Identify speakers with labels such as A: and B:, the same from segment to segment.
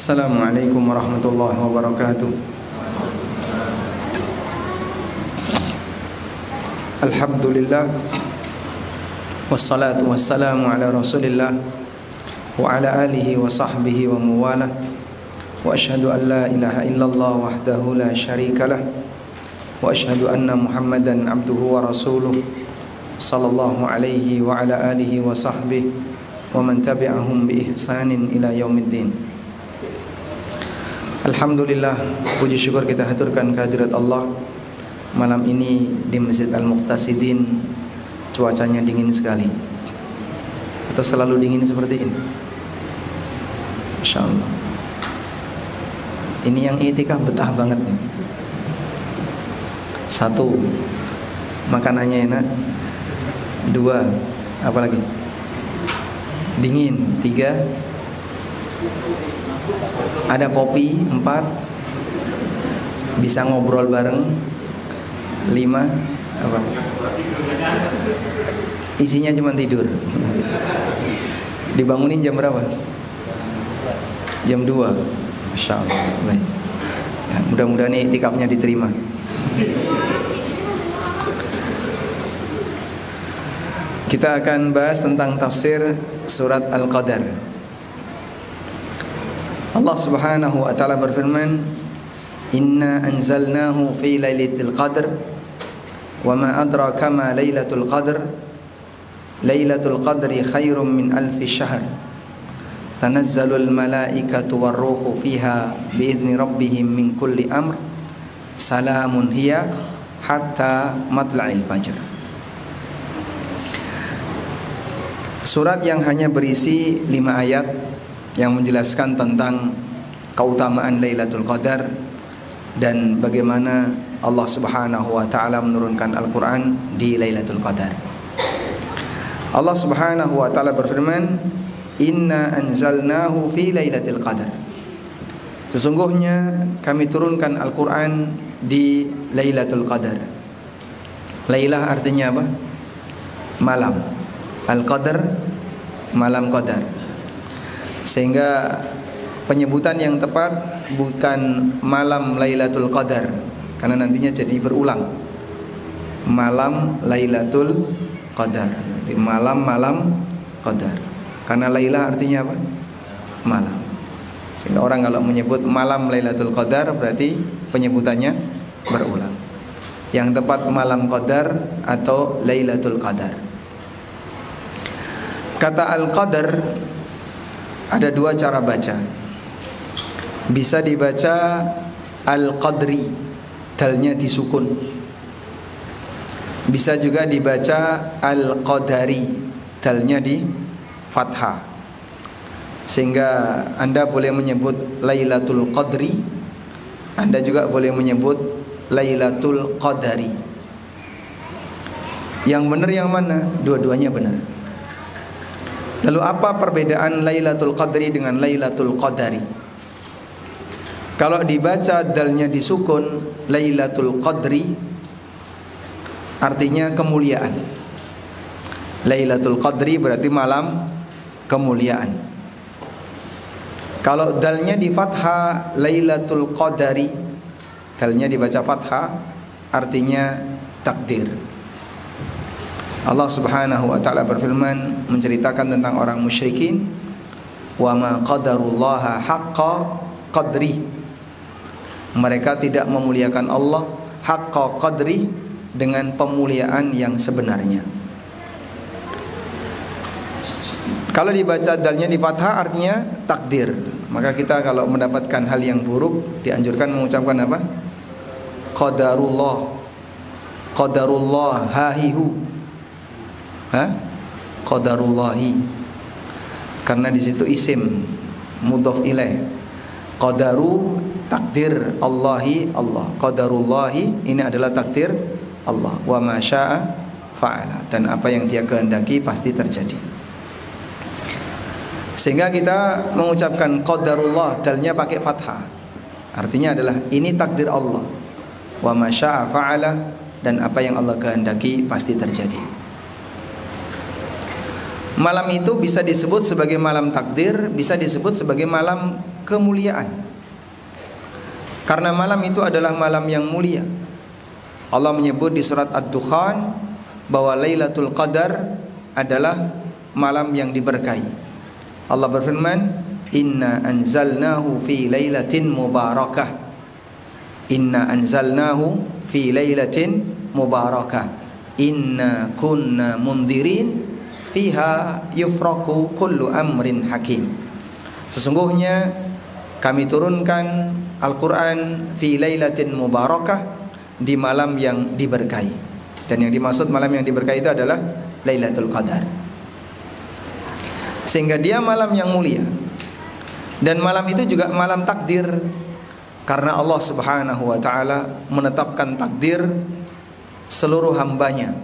A: Assalamualaikum warahmatullahi wabarakatuh. Alhamdulillah, wassalatu wassalamu ala rasulillah wa ala alihi wa sahbihi wa muwalah. Wa ashhadu an la ilaha illallah wahdahu la syarikalah, wa ashhadu anna muhammadan abduhu wa rasuluh sallallahu alaihi wa ala alihi wa sahbihi wa man tabi'ahum bi ihsanin ila yaumiddin. Alhamdulillah, puji syukur kita haturkan kehadirat Allah. Malam ini di Masjid Al-Muqtasidin cuacanya dingin sekali. Atau selalu dingin seperti ini? Masya Allah. Ini yang itikaf betah banget nih. Satu, makanannya enak. Dua, apa lagi? Dingin. Tiga, ada kopi. 4, bisa ngobrol bareng. 5, apa? Isinya cuma tidur. Dibangunin jam berapa? Jam 2. Masya Allah. Baik. Ya, mudah-mudahan iktikafnya diterima. Kita akan bahas tentang tafsir surat Al-Qadar. Allah Subhanahu wa taala berfirman, "Inna anzalnahu fi lailatul qadr wa ma adraka ma lailatul qadr. Lailatul qadri khairum min alfi syahr. Tanazzalul malaikatu war-ruhu fiha biizni rabbihim min kulli amr. Salamun hiya hatta matla'il fajr." Surat yang hanya berisi 5 ayat yang menjelaskan tentang keutamaan Lailatul Qadar dan bagaimana Allah Subhanahu wa taala menurunkan Al-Qur'an di Lailatul Qadar. Allah Subhanahu wa taala berfirman, "Inna anzalnahu fi Lailatul Qadar." Sesungguhnya kami turunkan Al-Qur'an di Lailatul Qadar. Lailah artinya apa? Malam. Al-Qadar, malam Qadar. Sehingga penyebutan yang tepat bukan malam Lailatul Qadar, karena nantinya jadi berulang. Malam Lailatul Qadar, malam-malam Qadar. Karena Lailah artinya apa? Malam. Sehingga orang kalau menyebut malam Lailatul Qadar berarti penyebutannya berulang. Yang tepat malam Qadar atau Lailatul Qadar. Kata Al-Qadar ada 2 cara baca. Bisa dibaca Al-Qadri, dalnya disukun. Bisa juga dibaca Al-Qadari, dalnya di fathah. Sehingga Anda boleh menyebut Lailatul Qadri, Anda juga boleh menyebut Lailatul Qadari. Yang benar yang mana? Dua-duanya benar. Lalu apa perbedaan Lailatul Qadri dengan Lailatul Qadari? Kalau dibaca dalnya disukun, Lailatul Qadri artinya kemuliaan. Lailatul Qadri berarti malam kemuliaan. Kalau dalnya di fathah, Lailatul Qadari, dalnya dibaca fathah, artinya takdir. Allah Subhanahu wa taala berfirman menceritakan tentang orang musyrikin, "Wa ma qadarullaha haqqa qadri." Mereka tidak memuliakan Allah haqqa qadri, dengan pemuliaan yang sebenarnya. Kalau dibaca dalnya di fathah artinya takdir. Maka kita kalau mendapatkan hal yang buruk dianjurkan mengucapkan apa? Qadarullah. Qadarullah hahihu. Qadarullahi, karena di situ isim mudhaf ilaih. Qadaru takdir Allahi, Allah. Qadarullahi ini adalah takdir Allah. Wa ma syaa fa'ala, dan apa yang Dia kehendaki pasti terjadi. Sehingga kita mengucapkan qadarullah, dalnya pakai fathah. Artinya adalah ini takdir Allah. Wa ma syaa fa'ala, dan apa yang Allah kehendaki pasti terjadi. Malam itu bisa disebut sebagai malam takdir, bisa disebut sebagai malam kemuliaan. Karena malam itu adalah malam yang mulia. Allah menyebut di surat Ad-Dukhan bahwa Lailatul Qadar adalah malam yang diberkahi. Allah berfirman, "Inna anzalnahu fi lailatin mubarakah." Inna anzalnahu fi lailatin mubarakah. Inna kunna mundirin fiha yufraku kullu amrin hakim. Sesungguhnya kami turunkan Al-Quran fi lailatin mubarakah, di malam yang diberkahi. Dan yang dimaksud malam yang diberkahi itu adalah Lailatul Qadar. Sehingga dia malam yang mulia. Dan malam itu juga malam takdir, karena Allah Subhanahu wa ta'ala menetapkan takdir seluruh hambanya.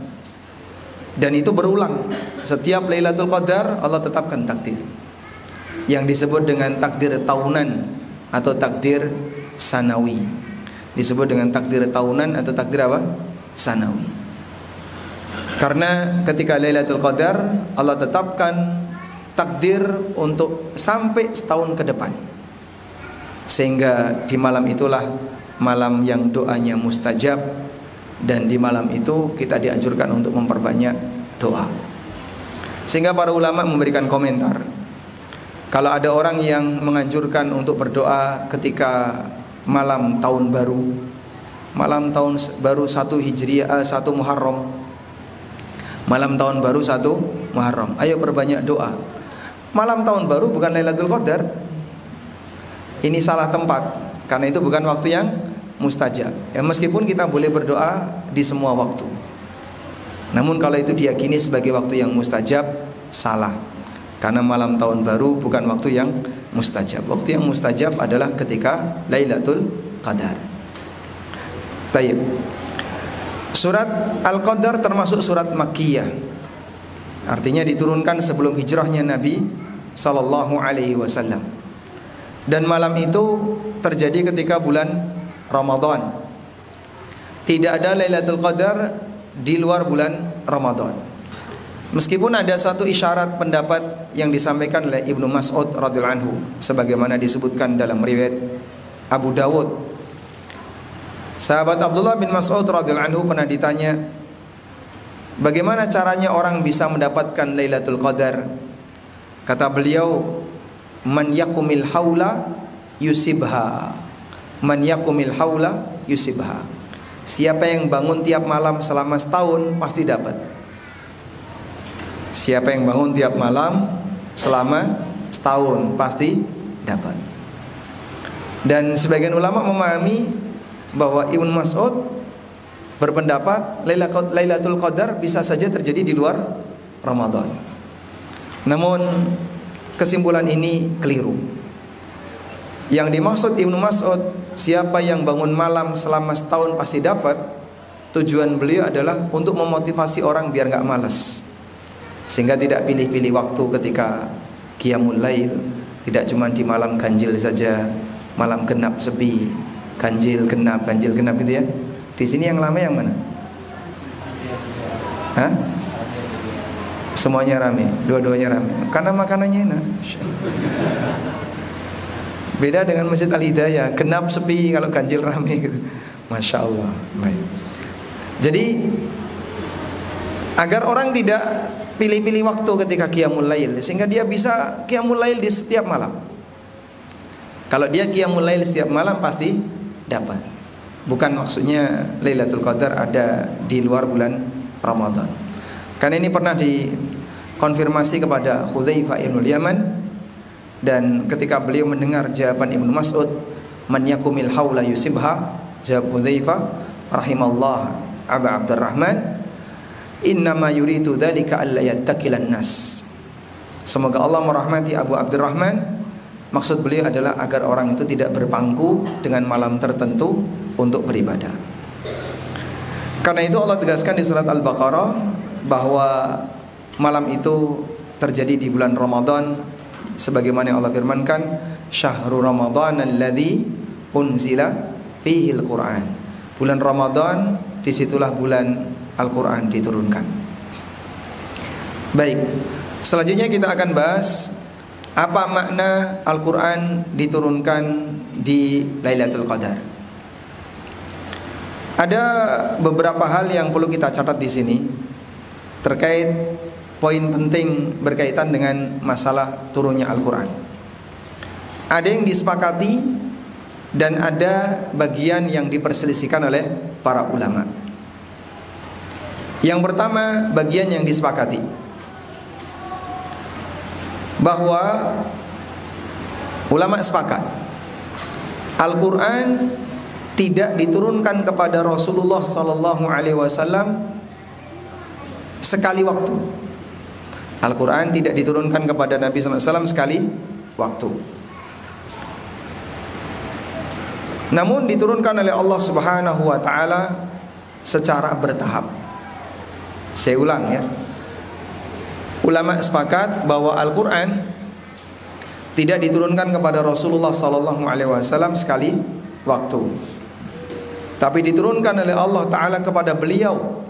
A: Dan itu berulang. Setiap Lailatul Qadar Allah tetapkan takdir, yang disebut dengan takdir tahunan atau takdir sanawi. Disebut dengan takdir tahunan atau takdir apa? Sanawi. Karena ketika Lailatul Qadar Allah tetapkan takdir untuk sampai setahun ke depan. Sehingga di malam itulah malam yang doanya mustajab. Dan di malam itu kita dianjurkan untuk memperbanyak doa. Sehingga para ulama memberikan komentar, kalau ada orang yang menganjurkan untuk berdoa ketika malam tahun baru, malam tahun baru 1 Hijriah, 1 Muharram, malam tahun baru 1 Muharram, ayo perbanyak doa. Malam tahun baru bukan Lailatul Qadar. Ini salah tempat, karena itu bukan waktu yang mustajab. Ya, meskipun kita boleh berdoa di semua waktu, namun kalau itu diyakini sebagai waktu yang mustajab, salah. Karena malam tahun baru bukan waktu yang mustajab. Waktu yang mustajab adalah ketika Lailatul Qadar. Taib. Surat Al-Qadar termasuk surat Makkiyah. Artinya diturunkan sebelum hijrahnya Nabi sallallahu alaihi wasallam. Dan malam itu terjadi ketika bulan Ramadan. Tidak ada Lailatul Qadar di luar bulan Ramadan. Meskipun ada satu isyarat pendapat yang disampaikan oleh Ibnu Mas'ud radhiyallahu anhu, sebagaimana disebutkan dalam riwayat Abu Dawud. Sahabat Abdullah bin Mas'ud radhiyallahu anhu pernah ditanya, bagaimana caranya orang bisa mendapatkan Lailatul Qadar? Kata beliau, man yakumil haula yusibha. Man yakumil haula yusibha. Siapa yang bangun tiap malam selama setahun pasti dapat. Siapa yang bangun tiap malam selama setahun pasti dapat. Dan sebagian ulama memahami bahwa Ibnu Mas'ud berpendapat Lailatul Qadar bisa saja terjadi di luar Ramadan. Namun kesimpulan ini keliru. Yang dimaksud Ibnu Mas'ud, siapa yang bangun malam selama setahun pasti dapat, tujuan beliau adalah untuk memotivasi orang biar gak malas, sehingga tidak pilih-pilih waktu ketika Qiyamul Lail. Tidak cuma di malam ganjil saja, malam genap sepi, ganjil genap gitu ya. Di sini yang lama yang mana? Hah? Semuanya rame, dua-duanya rame. Karena makanannya enak. Beda dengan Masjid Al-Hidayah, genap sepi, kalau ganjil rame gitu. Masya Allah. Baik. Jadi agar orang tidak pilih-pilih waktu ketika Qiyamul Lail, sehingga dia bisa Qiyamul Lail di setiap malam. Kalau dia Qiyamul Lail setiap malam pasti dapat. Bukan maksudnya Lailatul Qadar ada di luar bulan Ramadan. Karena ini pernah dikonfirmasi kepada Hudzaifah ibn Yaman, dan ketika beliau mendengar jawaban Ibnu Mas'ud, man yakumil haula yusibha, jawab Hudzaifah rahimallah Aba Abdurrahman, innama yuridu dzalika alla yattaqilan nas. Semoga Allah merahmati Abu Abdurrahman. Maksud beliau adalah agar orang itu tidak berpangku dengan malam tertentu untuk beribadah. Karena itu Allah tegaskan di surat Al-Baqarah bahwa malam itu terjadi di bulan Ramadan, sebagaimana yang Allah firmankan, syahrul Ramadan alladzi unzila fihi al-Qur'an. Bulan Ramadan, disitulah bulan Al-Quran diturunkan. Baik, selanjutnya kita akan bahas Apa makna Al-Quran diturunkan di Lailatul Qadar? Ada beberapa hal yang perlu kita catat di sini terkait poin penting berkaitan dengan masalah turunnya Al-Quran. Ada yang disepakati dan ada bagian yang diperselisihkan oleh para ulama. Yang pertama, bagian yang disepakati, bahwa ulama sepakat Al-Quran tidak diturunkan kepada Rasulullah sallallahu alaihi wasallam sekali waktu. Al-Quran tidak diturunkan kepada Nabi sallallahu alaihi wasallam sekali waktu, namun diturunkan oleh Allah Subhanahu wa taala secara bertahap. Saya ulang ya. Ulama sepakat bahwa Al-Quran tidak diturunkan kepada Rasulullah sallallahu alaihi wasallam sekali waktu, tapi diturunkan oleh Allah taala kepada beliau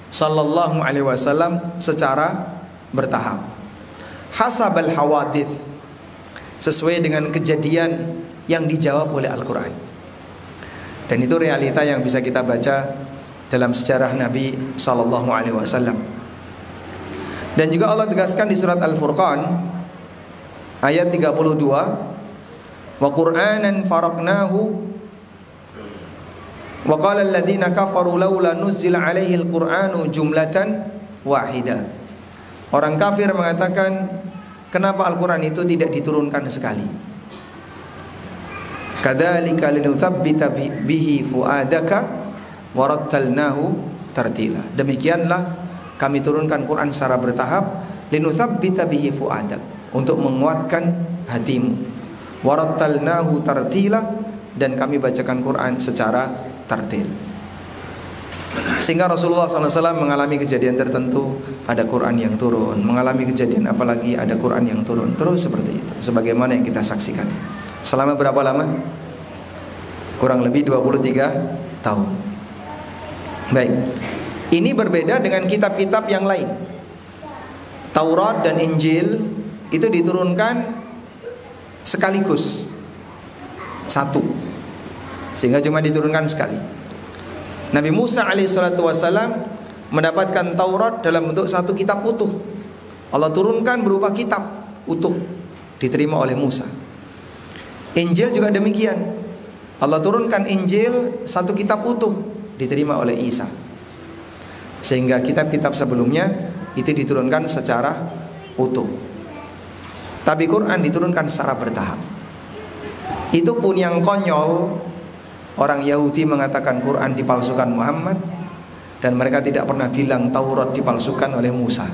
A: sallallahu alaihi wasallam secara bertahap. Hasabal hawadits, sesuai dengan kejadian yang dijawab oleh Al-Quran. Dan itu realita yang bisa kita baca dalam sejarah Nabi sallallahu alaihi wasallam. Dan juga Allah tegaskan di surat Al-Furqan ayat 32, wa Qur'anan faraqnahu wa qala alladziina kafaru laula nuzzila 'alaihi al-Qur'anu jumlatan wahidah. Orang kafir mengatakan, kenapa Al-Quran itu tidak diturunkan sekali? Kadzalika linutsabbita bihi fuadaka wa rattalnahu tartila. Demikianlah kami turunkan Quran secara bertahap, linutsabbita bihi fuadak, untuk menguatkan hatimu, wa rattalnahu tartila, dan kami bacakan Quran secara tartil. Sehingga Rasulullah SAW mengalami kejadian tertentu, ada Quran yang turun, mengalami kejadian apalagi ada Quran yang turun, terus seperti itu, sebagaimana yang kita saksikan. Selama berapa lama? Kurang lebih 23 tahun. Baik, ini berbeda dengan kitab-kitab yang lain. Taurat dan Injil itu diturunkan sekaligus, satu, sehingga cuma diturunkan sekali. Nabi Musa alaihissalatu wassalam mendapatkan Taurat dalam bentuk satu kitab utuh. Allah turunkan berupa kitab utuh, diterima oleh Musa. Injil juga demikian. Allah turunkan Injil satu kitab utuh, diterima oleh Isa. Sehingga kitab-kitab sebelumnya itu diturunkan secara utuh. Tapi Quran diturunkan secara bertahap. Itu pun yang konyol, orang Yahudi mengatakan Quran dipalsukan Muhammad, dan mereka tidak pernah bilang Taurat dipalsukan oleh Musa.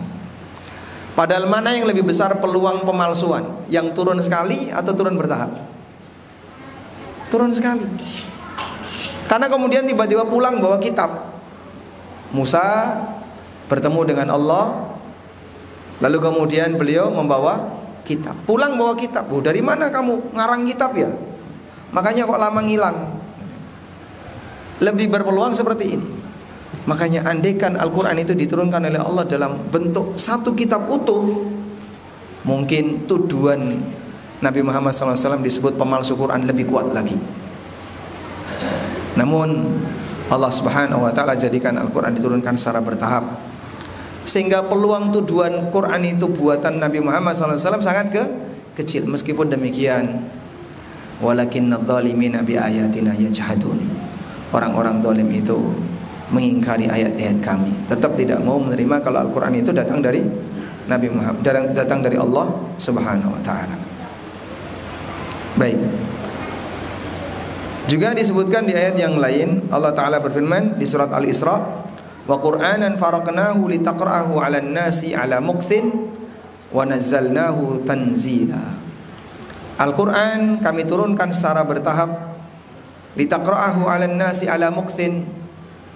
A: Padahal mana yang lebih besar peluang pemalsuan? Yang turun sekali atau turun bertahap? Turun sekali. Karena kemudian tiba-tiba pulang bawa kitab. Musa bertemu dengan Allah, lalu kemudian beliau membawa kitab. Pulang bawa kitab. Oh, dari mana kamu ngarang kitab ya? Makanya kok lama ngilang. Lebih berpeluang seperti ini. Makanya andaikan Al-Quran itu diturunkan oleh Allah dalam bentuk satu kitab utuh, mungkin tuduhan Nabi Muhammad SAW disebut pemalsu Quran lebih kuat lagi. Namun Allah Subhanahu wa ta'ala jadikan Al-Quran diturunkan secara bertahap, sehingga peluang tuduhan Quran itu buatan Nabi Muhammad SAW sangat kecil. Meskipun demikian, walakinna dhalimina bi ayatina yajhadun, orang-orang zalim itu mengingkari ayat-ayat kami, tetap tidak mau menerima kalau Al-Quran itu datang dari Nabi Muhammad, datang dari Allah Subhanahu wa ta'ala. Baik. Juga disebutkan di ayat yang lain, Allah Ta'ala berfirman di surat Al-Isra, wa Qur'anan faraqnahu litaqra'ahu 'alan nasi 'ala mukthin wa nazzalnahu tanzila. Al-Quran kami turunkan secara bertahap, litaqra'ahu 'alan nasi 'ala mukthin,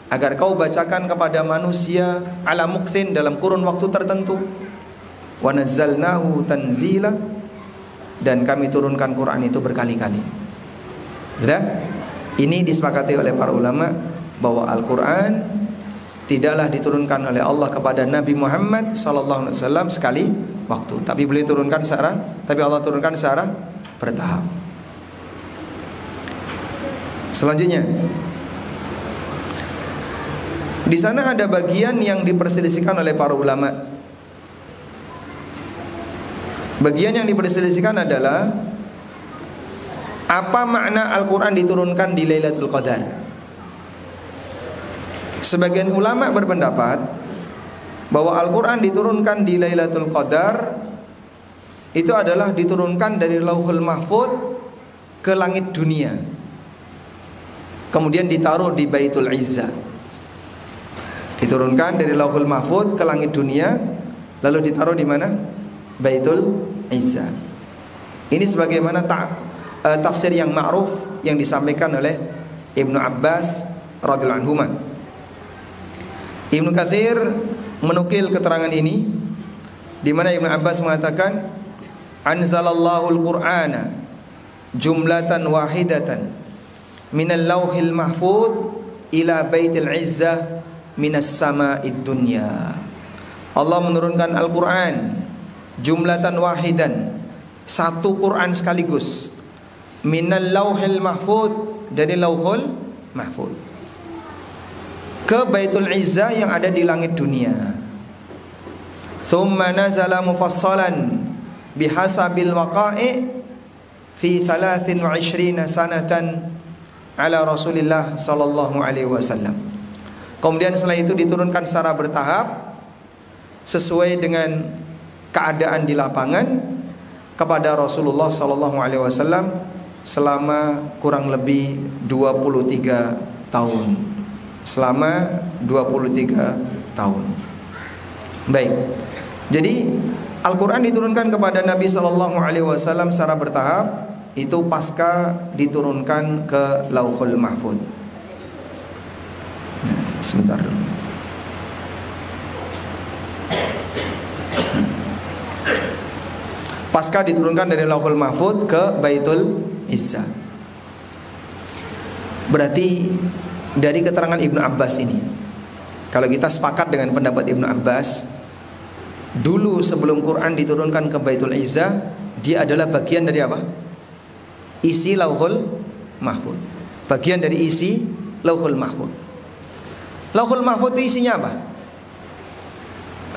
A: agar kau bacakan kepada manusia, 'ala mukthin, dalam kurun waktu tertentu, wa nazzalnahu tanzila, dan kami turunkan Quran itu berkali-kali. Sudah? Ini disepakati oleh para ulama bahwa Al-Quran tidaklah diturunkan oleh Allah kepada Nabi Muhammad sallallahu alaihi wasallam sekali waktu, tapi Allah turunkan secara bertahap. Selanjutnya, di sana ada bagian yang diperselisihkan oleh para ulama. Bagian yang diperselisihkan adalah apa makna Al-Quran diturunkan di Lailatul Qadar. Sebagian ulama berpendapat bahwa Al-Quran diturunkan di Lailatul Qadar itu adalah diturunkan dari Lauhul Mahfuz ke langit dunia, kemudian ditaruh di Baitul Izzah. Diturunkan dari Lauhul Mahfuz ke langit dunia, lalu ditaruh di mana? Baitul Izzah. Ini sebagaimana tafsir yang ma'ruf yang disampaikan oleh Ibnu Abbas radhiyallahu anhu. Ibnu Katsir menukil keterangan ini, di mana Ibnu Abbas mengatakan, anzalallahu al-Qur'ana jumlatan wahidatan minal lauhil mahfuz ila baitil izzah minas sama'id dunya. Allah menurunkan Al-Quran jumlatan wahidan, satu Quran sekaligus, minal lauhil mahfuz, dari lauhul mahfuz, ke Baitul Izzah yang ada di langit dunia. Thumma nazala mufassalan bihasabil waqa'i fi 23 sanatan ala Rasulillah sallallahu alaihi wasallam. Kemudian setelah itu diturunkan secara bertahap sesuai dengan keadaan di lapangan kepada Rasulullah sallallahu alaihi wasallam selama kurang lebih 23 tahun. Selama 23 tahun. Baik. Jadi Al-Quran diturunkan kepada Nabi sallallahu alaihi wasallam secara bertahap, itu pasca diturunkan ke Lauhul Mahfuz. Sebentar dulu. Pasca diturunkan dari Lauhul Mahfuz ke Baitul Izzah. Berarti dari keterangan Ibnu Abbas ini, kalau kita sepakat dengan pendapat Ibnu Abbas, dulu sebelum Quran diturunkan ke Baitul Izzah, dia adalah bagian dari apa? Isi Lauhul Mahfuz. Bagian dari isi Lauhul Mahfuz. Lauhul Mahfuz itu isinya apa?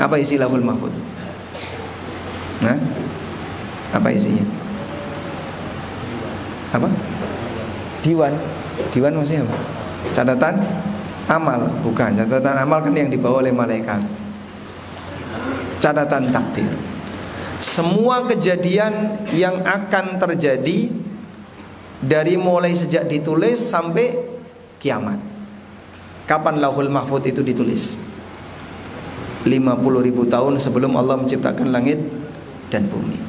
A: Apa isi Lauhul Mahfuz? Nah, apa isinya? Apa? Diwan. Diwan maksudnya apa? Catatan amal. Bukan, catatan amal kan yang dibawa oleh malaikat. Catatan takdir. Semua kejadian yang akan terjadi dari mulai sejak ditulis sampai kiamat. Kapan Lauhul Mahfuz itu ditulis? 50.000 tahun sebelum Allah menciptakan langit dan bumi.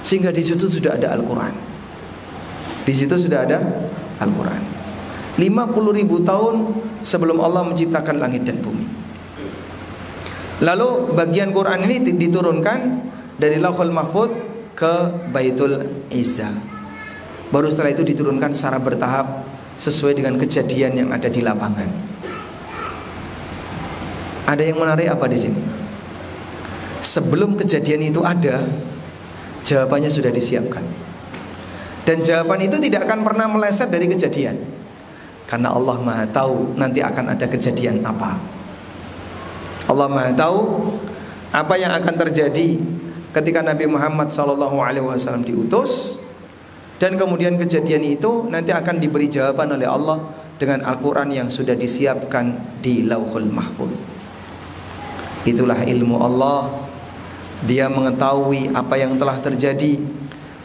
A: Sehingga di situ sudah ada Al-Quran. Di situ sudah ada Al-Quran. 50.000 tahun sebelum Allah menciptakan langit dan bumi. Lalu bagian Quran ini diturunkan dari Lauhul Mahfuz ke Baitul Izzah. Baru setelah itu diturunkan secara bertahap sesuai dengan kejadian yang ada di lapangan. Ada yang menarik apa di sini? Sebelum kejadian itu ada, jawabannya sudah disiapkan. Dan jawaban itu tidak akan pernah meleset dari kejadian, karena Allah Maha tahu nanti akan ada kejadian apa. Allah Maha tahu apa yang akan terjadi ketika Nabi Muhammad SAW diutus, dan kemudian kejadian itu nanti akan diberi jawaban oleh Allah dengan Al-Quran yang sudah disiapkan di Lauhul Mahfuz. Itulah ilmu Allah. Dia mengetahui apa yang telah terjadi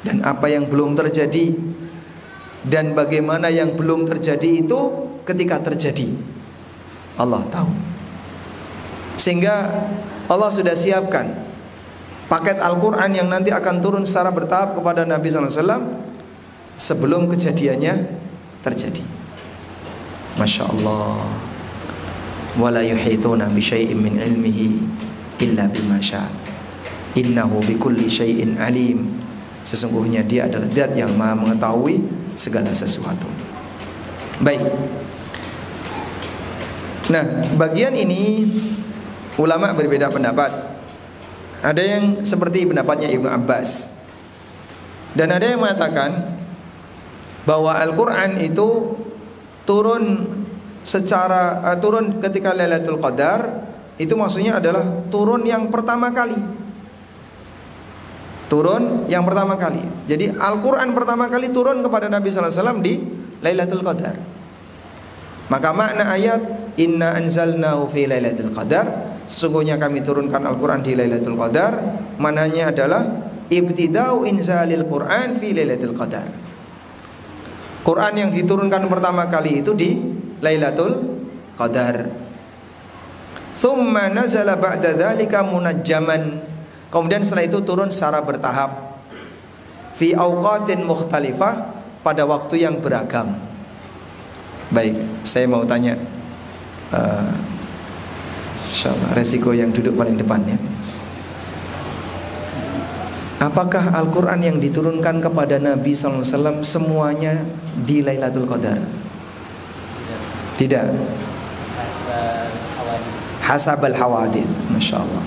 A: dan apa yang belum terjadi, dan bagaimana yang belum terjadi itu ketika terjadi Allah tahu. Sehingga Allah sudah siapkan paket Al-Quran yang nanti akan turun secara bertahap kepada Nabi SAW sebelum kejadiannya terjadi. Masya Allah. Wala yuhituna bi syai'in min ilmihi illa bima syaa. Innahu bikulli syai'in alim. Sesungguhnya dia adalah zat yang Maha mengetahui segala sesuatu. Baik. Nah, bagian ini ulama berbeda pendapat. Ada yang seperti pendapatnya Ibnu Abbas, dan ada yang mengatakan bahwa Al-Quran itu turun turun ketika Lailatul Qadar. Itu maksudnya adalah turun yang pertama kali. Turun yang pertama kali. Jadi Al-Quran pertama kali turun kepada Nabi sallallahu alaihi wasallam di Lailatul Qadar. Maka makna ayat inna anzalnahu fi Lailatul Qadar, sesungguhnya kami turunkan Al-Quran di Lailatul Qadar, maknanya adalah ibtida'u inzalil Quran fi Lailatul Qadar. Quran yang diturunkan pertama kali itu di Lailatul Qadar. Thumma nazala ba'da dzalika munajjaman. Kemudian setelah itu turun secara bertahap. Fi awqatin mukhtalifah, pada waktu yang beragam. Baik, saya mau tanya insyaallah resiko yang duduk paling depan ya. Apakah Al-Quran yang diturunkan kepada Nabi SAW semuanya di Lailatul Qadar? Tidak. Hasabal hawadith, Masya Allah.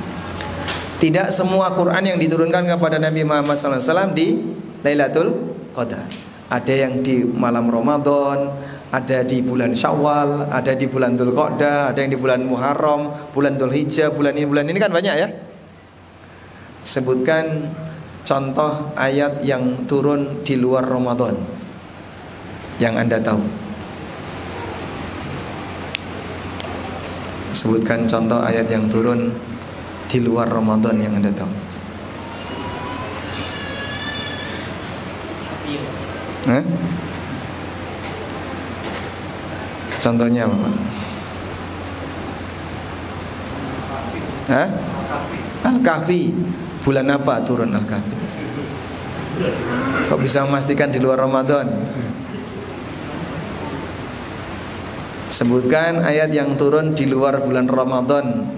A: Tidak semua Quran yang diturunkan kepada Nabi Muhammad SAW di Lailatul Qadar. Ada yang di malam Ramadan, ada di bulan Syawal, ada di bulan Dzulqa'dah, ada yang di bulan Muharram, bulan Dzulhijjah, bulan ini kan banyak ya. Sebutkan contoh ayat yang turun di luar Ramadan yang Anda tahu. Sebutkan contoh ayat yang turun di luar Ramadan yang Anda tahu. Contohnya apa, Pak? Al-Kahfi. Bulan apa turun Al-Kahfi? Kok bisa memastikan di luar Ramadan? Sebutkan ayat yang turun di luar bulan Ramadan.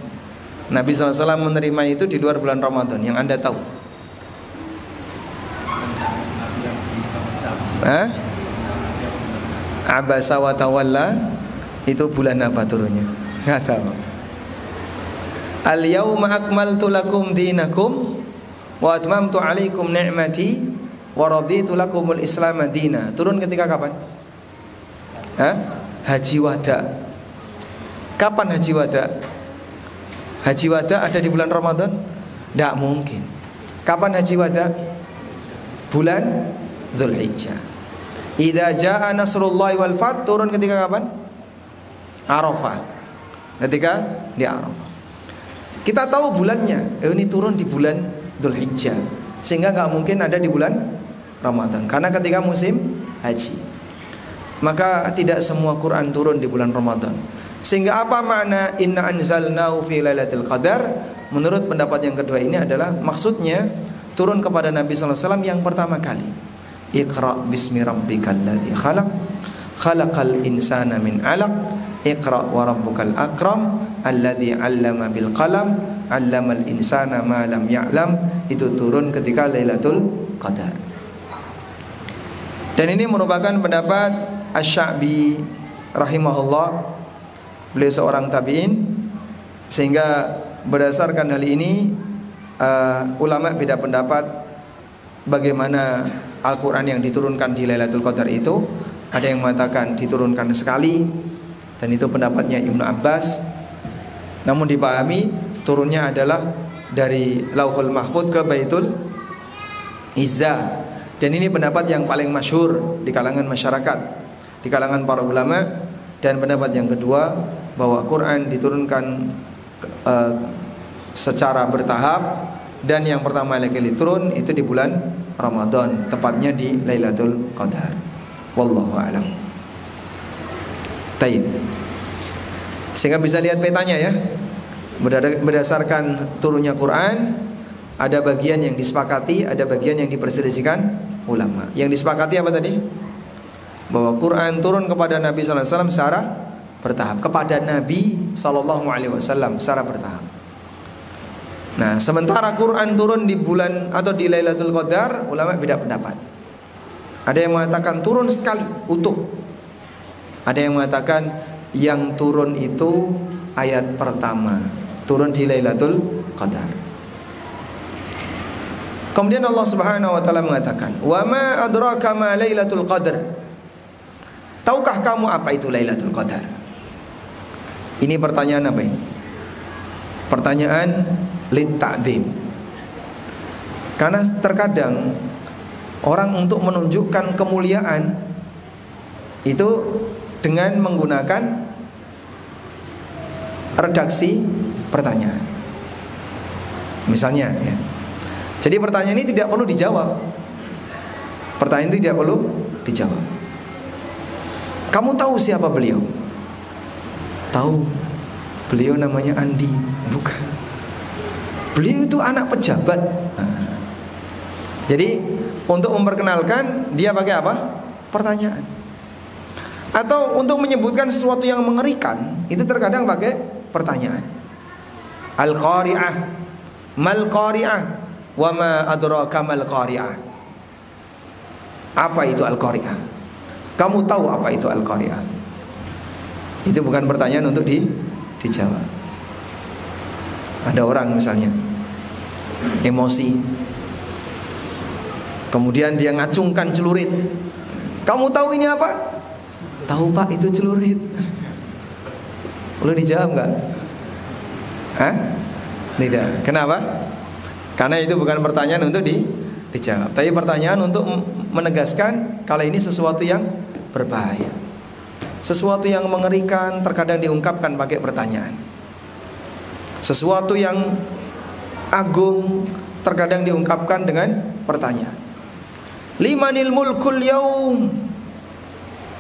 A: Nabi SAW menerima itu di luar bulan Ramadan yang Anda tahu. Abasa wa tawalla, itu bulan apa turunnya? Nggak tahu. Al-yawma akmaltu lakum dinakum wa atmamtu alaikum ni'mati wa raditu lakumul Islam madina. Turun ketika kapan? Haji Wada. Kapan Haji Wada? Haji Wada ada di bulan Ramadan? Tidak mungkin. Kapan Haji Wada? Bulan Dzulhijjah. Idza jaa nasrullahi wal fath, turun ketika kapan? Arafah. Ketika di Arafah. Kita tahu bulannya, ini turun di bulan Dzulhijjah, sehingga nggak mungkin ada di bulan Ramadan, karena ketika musim haji. Maka tidak semua Quran turun di bulan Ramadan. Sehingga apa makna inna anzalnahu fi Lailatul Qadar? Menurut pendapat yang kedua ini adalah maksudnya turun kepada Nabi sallallahu alaihi wasallam yang pertama kali. Iqra bismi rabbikal ladzi khalaq, khalaqal insana min 'alaq, iqra wa rabbukal akram, alladzi 'allama bil qalam, 'allamal insana ma lam ya'lam. Itu turun ketika Lailatul Qadar. Dan ini merupakan pendapat Asy-Sya'bi rahimahullah. Beliau seorang tabi'in, sehingga berdasarkan hal ini ulama beda pendapat bagaimana Al-Quran yang diturunkan di Lailatul Qadar itu. Ada yang mengatakan diturunkan sekali, dan itu pendapatnya Ibnu Abbas. Namun dipahami turunnya adalah dari Lauhul Mahfudz ke Baitul Izzah. Dan ini pendapat yang paling masyhur di kalangan masyarakat, di kalangan para ulama. Dan pendapat yang kedua, bahwa Quran diturunkan secara bertahap, dan yang pertama kali turun itu di bulan Ramadan, tepatnya di Lailatul Qadar. Wallahu a'lam. Taib. Sehingga bisa lihat petanya ya. Berdasarkan turunnya Quran, ada bagian yang disepakati, ada bagian yang diperselisihkan ulama. Yang disepakati apa tadi? Bahwa Quran turun kepada Nabi sallallahu alaihi wasallam secara bertahap, kepada Nabi sallallahu alaihi wasallam secara bertahap. Nah, sementara Quran turun di bulan atau di Lailatul Qadar, ulama beda pendapat. Ada yang mengatakan turun sekali utuh. Ada yang mengatakan yang turun itu ayat pertama, turun di Lailatul Qadar. Kemudian Allah Subhanahu wa taala mengatakan, "Wa ma adraka ma Lailatul Qadar?" Tahukah kamu apa itu Lailatul Qadar? Ini pertanyaan apa ini? Pertanyaan lit ta'dzim. Karena terkadang orang untuk menunjukkan kemuliaan itu dengan menggunakan redaksi pertanyaan. Misalnya ya. Jadi pertanyaan ini tidak perlu dijawab. Pertanyaan itu tidak perlu dijawab. Kamu tahu siapa beliau? Tahu. Beliau namanya Andi. Bukan. Beliau itu anak pejabat. Jadi untuk memperkenalkan dia pakai apa? Pertanyaan. Atau untuk menyebutkan sesuatu yang mengerikan, itu terkadang pakai pertanyaan. Al-Qari'ah, mal Qari'ah, wa ma adraka mal Qari'ah. Apa itu Al-Qari'ah? Kamu tahu apa itu Al-Qari'ah? Itu bukan pertanyaan untuk dijawab. Ada orang misalnya emosi, kemudian dia ngacungkan celurit. Kamu tahu ini apa? Tahu Pak, itu celurit. Perlu dijawab nggak? Hah? Tidak. Kenapa? Karena itu bukan pertanyaan untuk dijawab, tapi pertanyaan untuk menegaskan kalau ini sesuatu yang berbahaya, sesuatu yang mengerikan, terkadang diungkapkan pakai pertanyaan. Sesuatu yang agung terkadang diungkapkan dengan pertanyaan. Limanil mulkul yaum,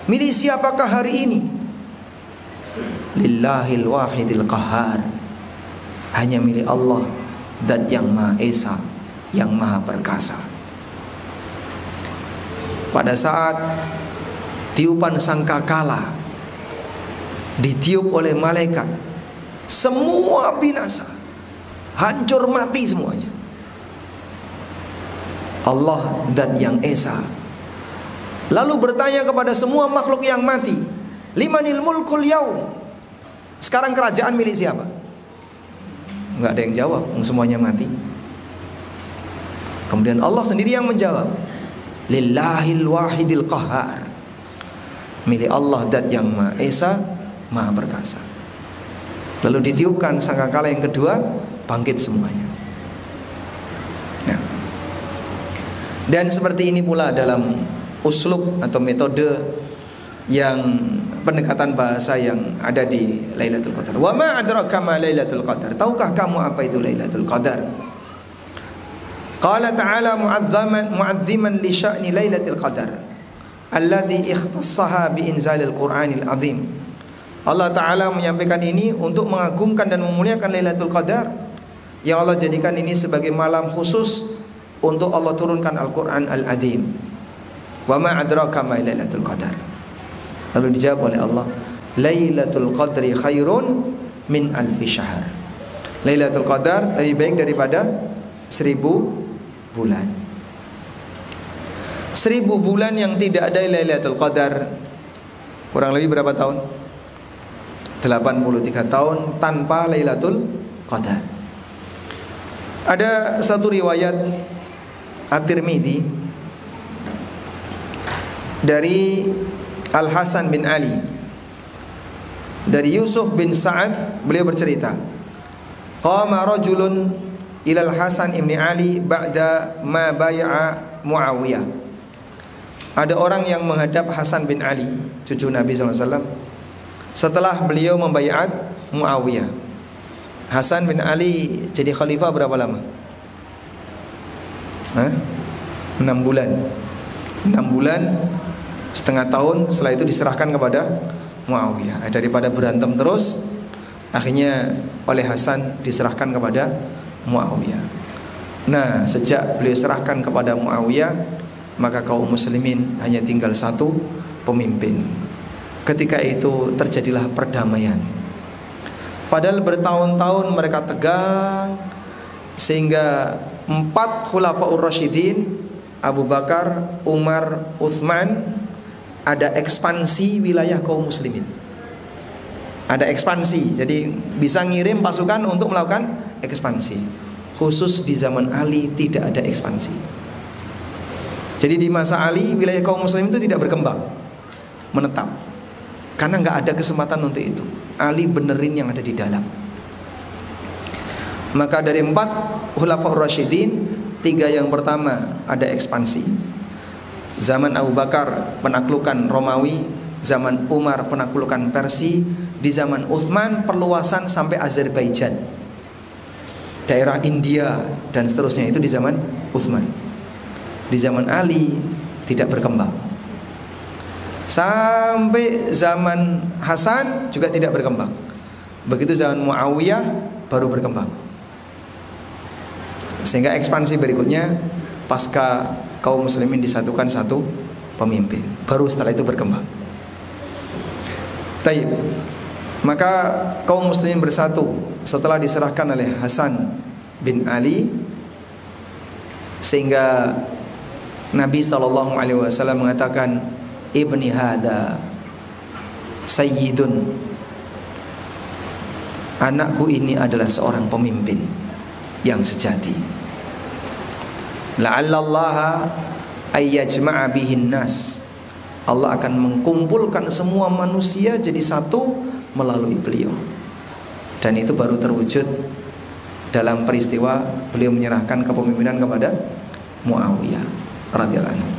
A: milik siapakah hari ini? Lillahil wahidil qahar, hanya milik Allah, Zat yang Maha Esa, yang Maha Perkasa. Pada saat tiupan sangkakala ditiup oleh malaikat, semua binasa, hancur mati semuanya. Allah Zat yang Esa lalu bertanya kepada semua makhluk yang mati, limanil mulkul yaum, sekarang kerajaan milik siapa? Enggak ada yang jawab, semuanya mati. Kemudian Allah sendiri yang menjawab, lillahil wahidil qahar, milik Allah Zat yang Maha Esa, Maha Perkasa. Lalu ditiupkan sangkakala yang kedua, bangkit semuanya. Nah. Dan seperti ini pula dalam uslub atau metode yang pendekatan bahasa yang ada di Lailatul Qadar. Wa ma adraka ma Lailatul Qadar? Tahukah kamu apa itu Lailatul Qadar? Qala ta'ala mu'azziman li sya'ni Lailatul Qadar alladhi ikhtassaha bi inzalil Qur'anil azim. Allah Ta'ala menyampaikan ini untuk mengagungkan dan memuliakan Lailatul Qadar, yang Allah jadikan ini sebagai malam khusus untuk Allah turunkan Al-Quran Al-Azim. Wa ma adraka ma Lailatul Qadar? Lalu dijawab oleh Allah, Lailatul Qadri khairun min alfi syahr. Lailatul Qadar lebih baik daripada 1000 bulan. 1000 bulan yang tidak ada Lailatul Qadar, kurang lebih berapa tahun? 83 tahun tanpa Lailatul Qadar. Ada satu riwayat At-Tirmidzi dari Al-Hasan bin Ali, dari Yusuf bin Sa'ad, beliau bercerita, qama rajulun ilal Hasan ibn Ali ba'da ma bay'a Muawiyah. Ada orang yang menghadap Hasan bin Ali, cucu Nabi SAW, setelah beliau membaiat Muawiyah. Hasan bin Ali jadi khalifah berapa lama? 6 bulan. 6 bulan, setengah tahun. Setelah itu diserahkan kepada Muawiyah. Daripada berantem terus, akhirnya oleh Hasan diserahkan kepada Muawiyah. Nah, sejak beliau serahkan kepada Muawiyah, maka kaum muslimin hanya tinggal satu pemimpin. Ketika itu terjadilah perdamaian. Padahal bertahun-tahun mereka tegang, sehingga 4 khulafaur rasyidin, Abu Bakar, Umar, Utsman, ada ekspansi wilayah kaum muslimin. Ada ekspansi, jadi bisa ngirim pasukan untuk melakukan ekspansi. Khusus di zaman Ali tidak ada ekspansi. Jadi di masa Ali wilayah kaum muslim itu tidak berkembang, menetap, karena nggak ada kesempatan untuk itu. Ali benerin yang ada di dalam. Maka dari 4 Khulafaur Rasyidin, 3 yang pertama ada ekspansi. Zaman Abu Bakar penaklukan Romawi, zaman Umar penaklukan Persia, di zaman Utsman perluasan sampai Azerbaijan, daerah India dan seterusnya, itu di zaman Utsman. Di zaman Ali tidak berkembang. Sampai zaman Hasan juga tidak berkembang. Begitu zaman Muawiyah baru berkembang. Sehingga ekspansi berikutnya pasca kaum muslimin disatukan satu pemimpin, baru setelah itu berkembang. Taib. Maka kaum muslimin bersatu setelah diserahkan oleh Hasan bin Ali, sehingga Nabi SAW mengatakan, ibni hada sayyidun, anakku ini adalah seorang pemimpin yang sejati. La'allallaha ayyajma'a bihin nas, Allah akan mengkumpulkan semua manusia jadi satu melalui beliau. Dan itu baru terwujud dalam peristiwa beliau menyerahkan kepemimpinan kepada Muawiyah radhiyallahu anhu.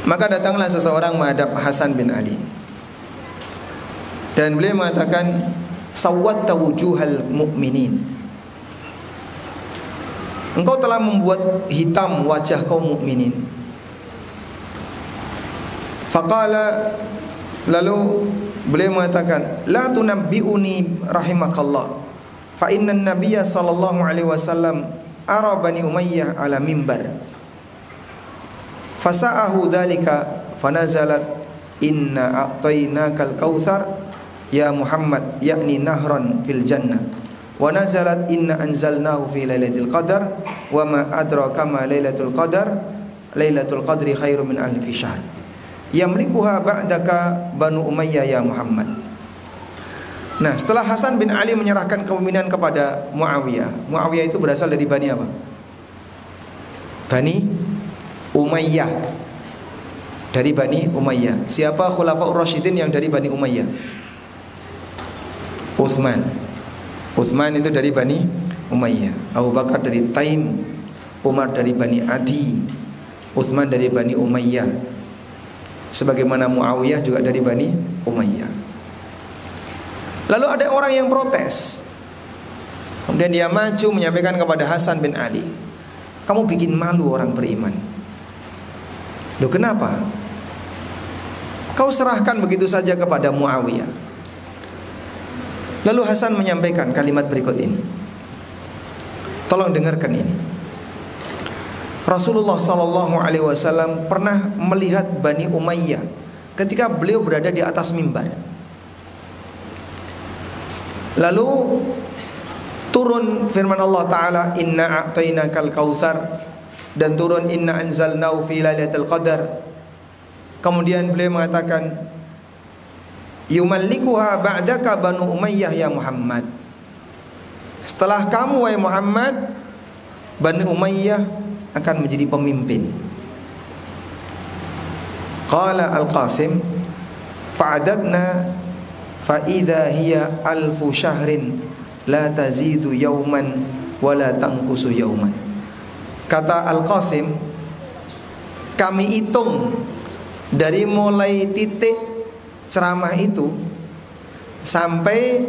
A: Maka datanglah seseorang menghadap Hasan bin Ali, dan beliau mengatakan, sawwatta wujuhal mu'minin, engkau telah membuat hitam wajah kaum mukminin. Faqala, lalu beliau mengatakan, la tunabbi'uni rahimakallah, fa inna nabiyya sallallahu alaihi wasallam ara Bani Umayyah ala mimbar, fasa'ahu dhalika fanazalat inna a'tainakal kautsar ya Muhammad, yakni nahran fil jannah, wa nazalat inna anzalnahu fi lailatul qadar wa ma adraka ma lailatul qadar, lailatul qadri khairum min alfi syahr, yamlikuha ba'daka Banu Umayyah ya Muhammad. Nah, setelah Hasan bin Ali menyerahkan kepemimpinan kepada Muawiyah, Muawiyah itu berasal dari Bani apa? Bani Umayyah. Dari Bani Umayyah. Siapa Khulafaur Rasyidin yang dari Bani Umayyah? Utsman. Utsman itu dari Bani Umayyah. Abu Bakar dari Taim, Umar dari Bani Adi, Utsman dari Bani Umayyah. Sebagaimana Muawiyah juga dari Bani Umayyah. Lalu ada orang yang protes. Kemudian dia maju menyampaikan kepada Hasan bin Ali, kamu bikin malu orang beriman. Loh, kenapa? Kau serahkan begitu saja kepada Muawiyah. Lalu Hasan menyampaikan kalimat berikut ini. Tolong dengarkan ini. Rasulullah SAW pernah melihat Bani Umayyah ketika beliau berada di atas mimbar. Lalu turun firman Allah Ta'ala, inna a'tainakal kautsar, dan turun inna anzalnahu fi lailatul qadar. Kemudian beliau mengatakan, yumallikuha ba'daka Banu Umayyah ya Muhammad, setelah kamu wahai Muhammad, Bani Umayyah akan menjadi pemimpin. Qala Al-Qasim, fa'adadna fa'idha hiya alfu syahrin la tazidu yauman wa la tanqusu yauman. Kata Al-Qasim, kami hitung dari mulai titik ceramah itu sampai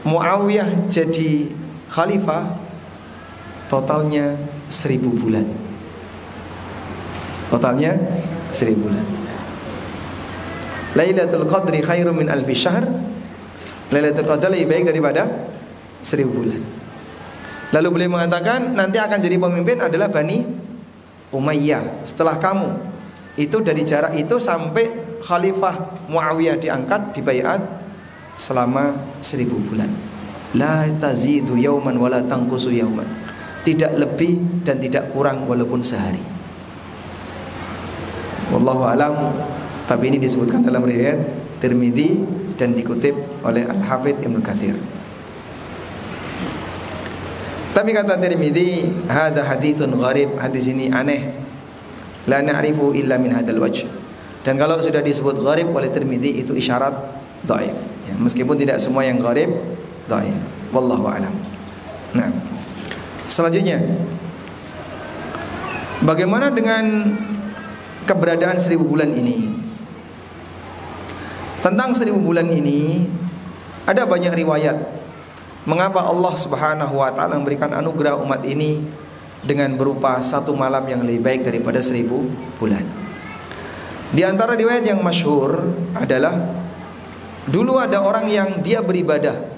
A: Muawiyah jadi khalifah, totalnya 1000 bulan. Totalnya 1000 bulan. Lailatul Qadri khairum min alfi syahr, Lailatul Qadar lebih baik daripada 1000 bulan. Lalu beliau mengatakan, nanti akan jadi pemimpin adalah Bani Umayyah setelah kamu. Itu dari jarak itu sampai Khalifah Muawiyah diangkat, dibaiat selama 1000 bulan. La tazidu yauman wala tanqusu yauman, tidak lebih dan tidak kurang walaupun sehari. Wallahu alam. Tapi ini disebutkan dalam riwayat Tirmidzi dan dikutip oleh Al-Hafidz Ibnu Katsir. Tapi kata Tirmidzi, hadza haditsun gharib, hadis ini aneh. La na'rifu illa min hadzal wajh. Dan kalau sudah disebut gharib oleh Tirmidzi itu isyarat dhaif. Ya, meskipun tidak semua yang gharib dhaif. Wallahu a'lam. Nah, selanjutnya, bagaimana dengan keberadaan 1000 bulan ini? Tentang 1000 bulan ini ada banyak riwayat mengapa Allah Subhanahu wa taala memberikan anugerah umat ini dengan berupa satu malam yang lebih baik daripada 1000 bulan. Di antara riwayat yang masyhur adalah dulu ada orang yang dia beribadah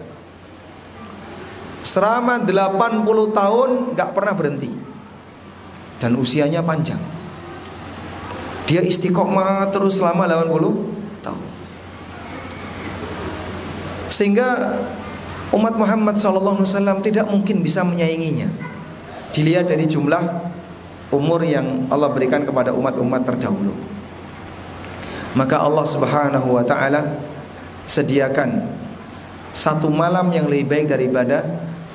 A: selama 80 tahun gak pernah berhenti, dan usianya panjang. Dia istiqomah terus selama 80 tahun, sehingga umat Muhammad SAW tidak mungkin bisa menyainginya. Dilihat dari jumlah umur yang Allah berikan kepada umat-umat terdahulu. Maka Allah Subhanahu wa taala sediakan satu malam yang lebih baik daripada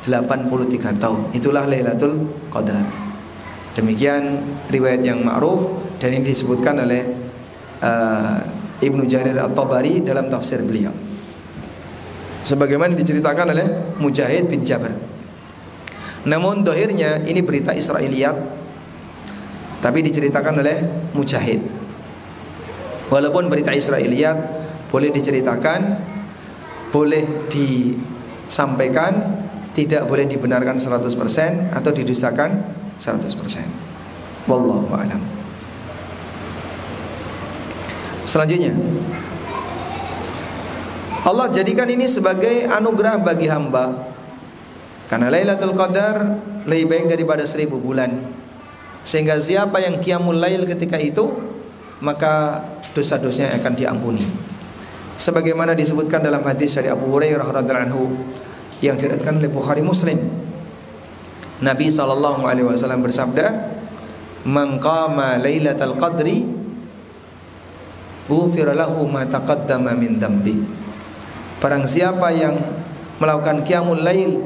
A: 83 tahun. Itulah Lailatul Qadar. Demikian riwayat yang ma'ruf, dan ini disebutkan oleh Ibnu Jarir At-Tabari dalam tafsir beliau, sebagaimana diceritakan oleh Mujahid bin Jabr. Namun dohirnya ini berita Israiliyat, tapi diceritakan oleh Mujahid. Walaupun berita Israiliyat boleh diceritakan, boleh disampaikan, tidak boleh dibenarkan 100% atau didustakan 100%. Wallahu a'lam. Selanjutnya, Allah jadikan ini sebagai anugerah bagi hamba, karena Lailatul Qadar lebih baik daripada 1000 bulan. Sehingga siapa yang qiyamul lail ketika itu, maka dosa-dosanya akan diampuni. Sebagaimana disebutkan dalam hadis dari Abu Hurairah radhiyallahu anhu yang diriwayatkan oleh Bukhari Muslim. Nabi SAW bersabda, "Man qama lailatal qadri ghufira lahu ma taqaddama min dambi." Barang siapa yang melakukan qiyamul lail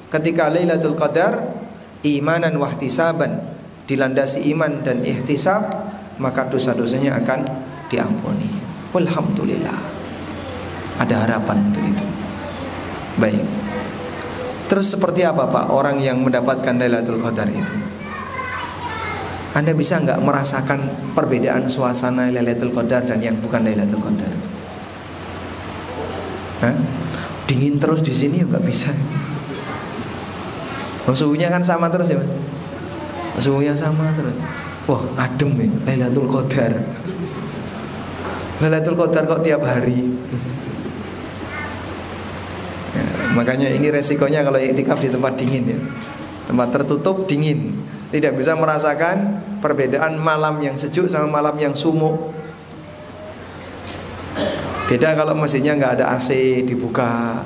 A: ketika Lailatul Qadar imanan wa ihtisaban, dilandasi iman dan ihtisab, maka dosa-dosanya akan diampuni. Alhamdulillah, ada harapan untuk itu. Baik. Terus seperti apa Pak orang yang mendapatkan Lailatul Qadar itu? Anda bisa nggak merasakan perbedaan suasana Lailatul Qadar dan yang bukan Lailatul Qadar? Dingin terus di sini nggak bisa. Suhunya kan sama terus ya Mas? Suhunya sama terus. Wah, adem nih Lailatul Qadar. Lailatul Qadar kok tiap hari. Ya, makanya ini resikonya kalau iktikaf di tempat dingin ya. Tempat tertutup dingin, tidak bisa merasakan perbedaan malam yang sejuk sama malam yang sumuk. Beda kalau mesinnya nggak ada AC dibuka,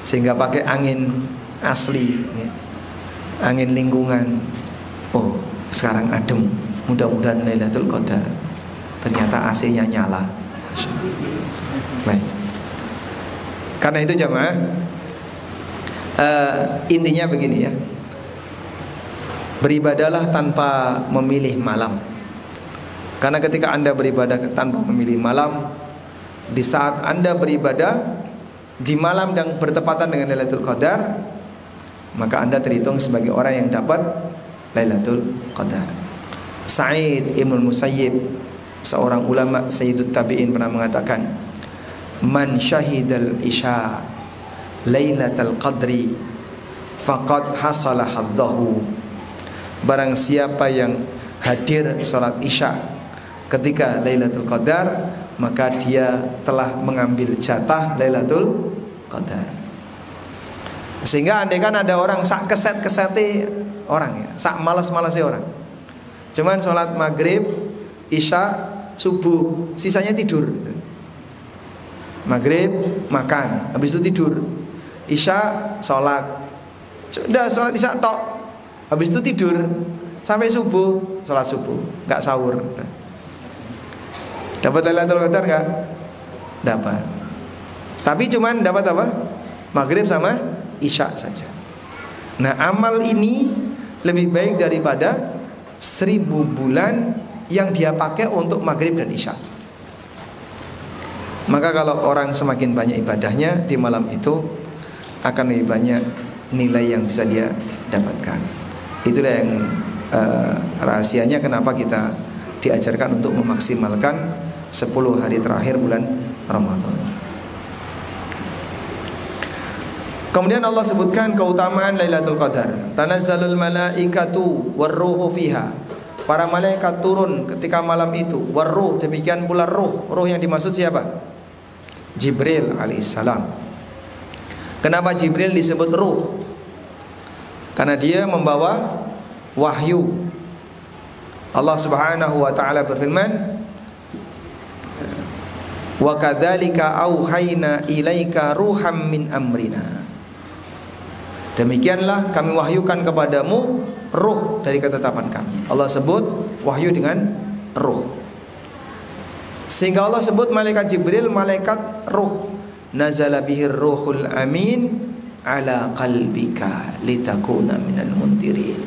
A: sehingga pakai angin asli ya. Angin lingkungan. Oh, sekarang adem, mudah-mudahan Lailatul Qadar. Ternyata AC-nya nyala. Baik. Karena itu jamaah, intinya begini ya, beribadahlah tanpa memilih malam. Karena ketika Anda beribadah tanpa memilih malam, di saat Anda beribadah di malam yang bertepatan dengan Lailatul Qadar, maka Anda terhitung sebagai orang yang dapat Lailatul Qadar. Sa'id Ibnul Musayyib, seorang ulama Sayyidut Tabi'in, pernah mengatakan, "Man syahidal isya Lailatul Qadri faqad hasala haddahu." Barang siapa yang hadir salat isya ketika Lailatul Qadar, maka dia telah mengambil jatah Lailatul Qadar. Sehingga andai kan ada orang sak keset-kesete orang ya, sak malas-malasnya orang, cuman sholat maghrib, isya, subuh, sisanya tidur. Maghrib makan, habis itu tidur. Isya sholat, sudah sholat isya tok, habis itu tidur sampai subuh, sholat subuh, nggak sahur. Dapat Lailatul Qadar nggak? Dapat. Tapi cuman dapat apa? Maghrib sama isya saja. Nah, amal ini lebih baik daripada 1000 bulan yang dia pakai untuk maghrib dan isya. Maka kalau orang semakin banyak ibadahnya di malam itu, akan lebih banyak nilai yang bisa dia dapatkan. Itulah yang rahasianya kenapa kita diajarkan untuk memaksimalkan 10 hari terakhir bulan Ramadan. Kemudian Allah sebutkan keutamaan Lailatul Qadar. Tanazzalul malaikatu warruhu fiha. Para malaikat turun ketika malam itu. Warruh, demikian pula ruh. Ruh yang dimaksud siapa? Jibril alaihissalam. Kenapa Jibril disebut ruh? Karena dia membawa wahyu. Allah Subhanahu wa taala berfirman, "Wa kadzalika auhayna ilaika ruham min amrina." Demikianlah kami wahyukan kepadamu ruh dari ketetapan kami. Allah sebut wahyu dengan ruh. Sehingga Allah sebut malaikat Jibril malaikat ruh. Nazala bihir ruhul amin ala qalbika litakuna minal mundirin.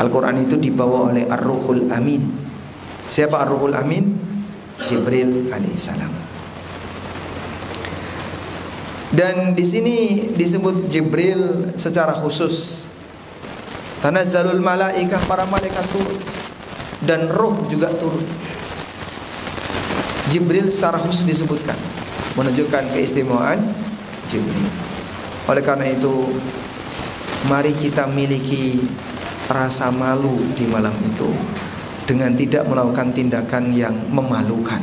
A: Al-Quran itu dibawa oleh Ar-Ruhul Amin. Siapa Ar-Ruhul Amin? Jibril alaihissalam. Dan di sini disebut Jibril secara khusus. Tanazzalul malaikah, para malaikat turun dan ruh juga turun. Jibril secara khusus disebutkan, menunjukkan keistimewaan Jibril. Oleh karena itu, mari kita miliki rasa malu di malam itu dengan tidak melakukan tindakan yang memalukan.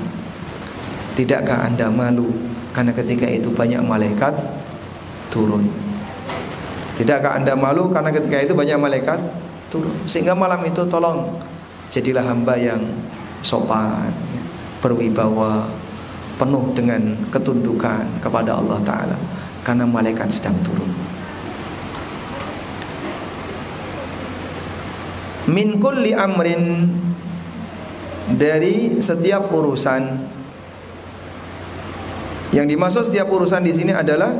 A: Tidakkah Anda malu karena ketika itu banyak malaikat turun? Tidakkah Anda malu karena ketika itu banyak malaikat turun? Sehingga malam itu tolong jadilah hamba yang sopan, berwibawa, penuh dengan ketundukan kepada Allah Ta'ala, karena malaikat sedang turun. Min kulli amrin, dari setiap urusan. Yang dimaksud setiap urusan di sini adalah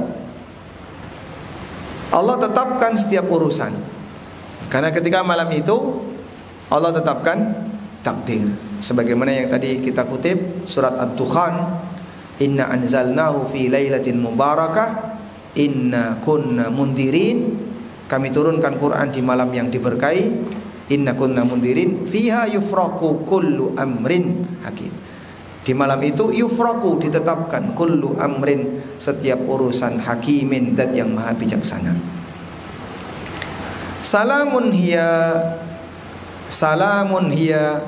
A: Allah tetapkan setiap urusan. Karena ketika malam itu Allah tetapkan takdir. Sebagaimana yang tadi kita kutip surat Ad-Dukhan, inna anzalnahu fi lailatin mubarakah inna kunna mundirin. Kami turunkan Quran di malam yang diberkahi. Inna kunna mundirin fiha yufraqu kullu amrin hakim. Di malam itu yufraqu, ditetapkan, kullu amrin, setiap urusan, hakimin, dat yang maha bijaksana. Salamun hiya, salamun hiya.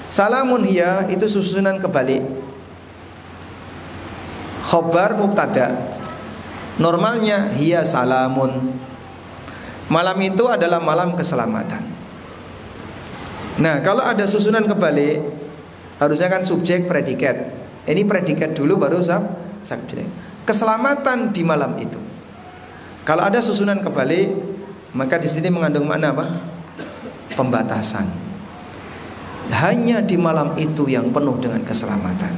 A: Salamun hiya itu susunan kebalik. Khobar mubtada. Normalnya hiya salamun. Malam itu adalah malam keselamatan. Nah, kalau ada susunan kebalik, harusnya kan subjek predikat. Ini predikat dulu baru subjek. Keselamatan di malam itu. Kalau ada susunan kebalik, maka di sini mengandung makna apa? Pembatasan. Hanya di malam itu yang penuh dengan keselamatan.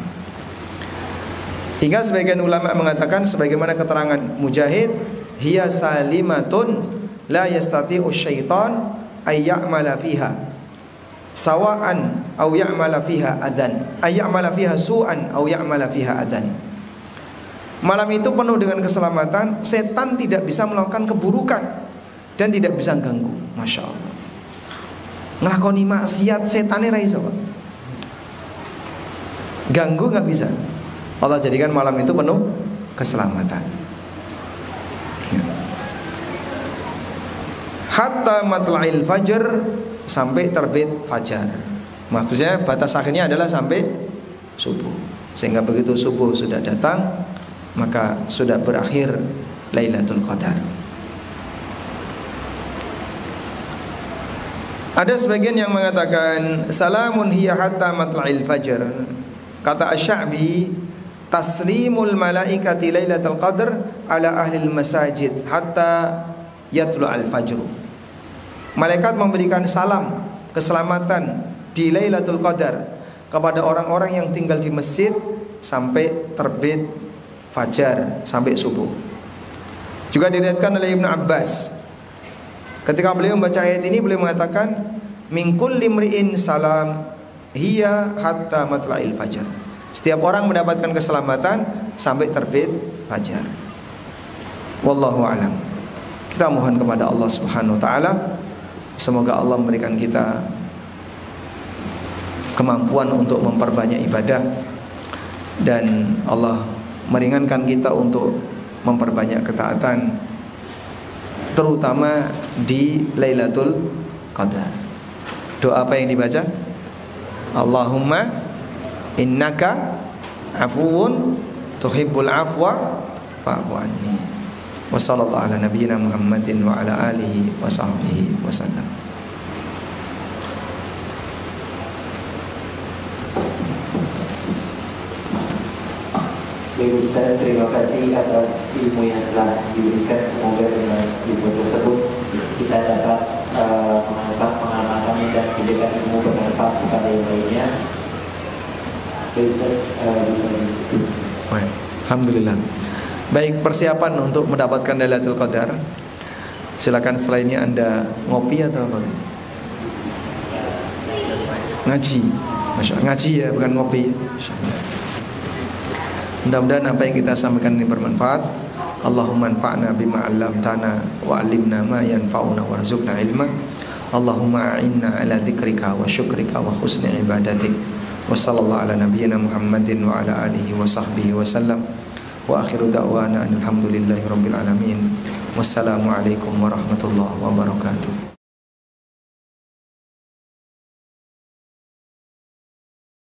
A: Hingga sebagian ulama mengatakan sebagaimana keterangan Mujahid, hiya salimatun la yastati'u syaitan ay ya'mala fiha sawa'an aw ya'mala fiha adzan ay ya'mala fiha su'an aw ya'mala fiha adzan. Malam itu penuh dengan keselamatan, setan tidak bisa melakukan keburukan dan tidak bisa ganggu. Masya Allah. Ngelakoni maksiat setannya ra iso, ganggu nggak bisa. Allah jadikan malam itu penuh keselamatan. Hatta matla'il fajr, sampai terbit fajar. Maksudnya batas akhirnya adalah sampai subuh. Sehingga begitu subuh sudah datang, maka sudah berakhir Lailatul Qadar. Ada sebagian yang mengatakan salamun hiya hatta matla'il fajr. Kata Asy-Sya'bi, taslimul malaikati Lailatul Qadar ala ahli masajid hatta yatlu'al fajr. Malaikat memberikan salam keselamatan di Lailatul Qadar kepada orang-orang yang tinggal di masjid sampai terbit fajar sampai subuh. Juga diriwayatkan oleh Ibnu Abbas, ketika beliau membaca ayat ini beliau mengatakan min kulli mri'in salam hiya hatta matla'il fajar. Setiap orang mendapatkan keselamatan sampai terbit fajar. Wallahu a'lam. Kita mohon kepada Allah Subhanahu wa taala, semoga Allah memberikan kita kemampuan untuk memperbanyak ibadah, dan Allah meringankan kita untuk memperbanyak ketaatan, terutama di Lailatul Qadar. Doa apa yang dibaca? Allahumma innaka afuwun tuhibbul afwa fa'fu anni. Wa sallallahu ala nabiyyina Muhammadin wa ala alihi wa sahbihi wa sallam.
B: Ustaz, terima kasih atas ilmu yang telah diberikan. Semoga dengan ilmu tersebut kita dapat mengamalkannya dan menjadikan ilmu bermanfaat kepada yang lainnya.
A: Alhamdulillah. Baik, persiapan untuk mendapatkan Lailatul Qadar. Silakan setelah ini Anda ngopi atau apa? Ngaji. Masya Allah, ngaji ya, bukan ngopi. Mudah-mudahan apa yang kita sampaikan ini bermanfaat. Allahumma anfa'na bima 'allamtana wa 'allimna ma yanfa'una warzuqna ilma. Allahumma a'inna ala dzikrika wa syukrika wa husni ibadatik. Wa sallallahu ala nabiyyina Muhammadin wa ala alihi wa sahbihi wa sallam. Wa akhiru da'wana alhamdulillahi rabbil alamin. Wassalamu alaikum warahmatullahi wabarakatuh.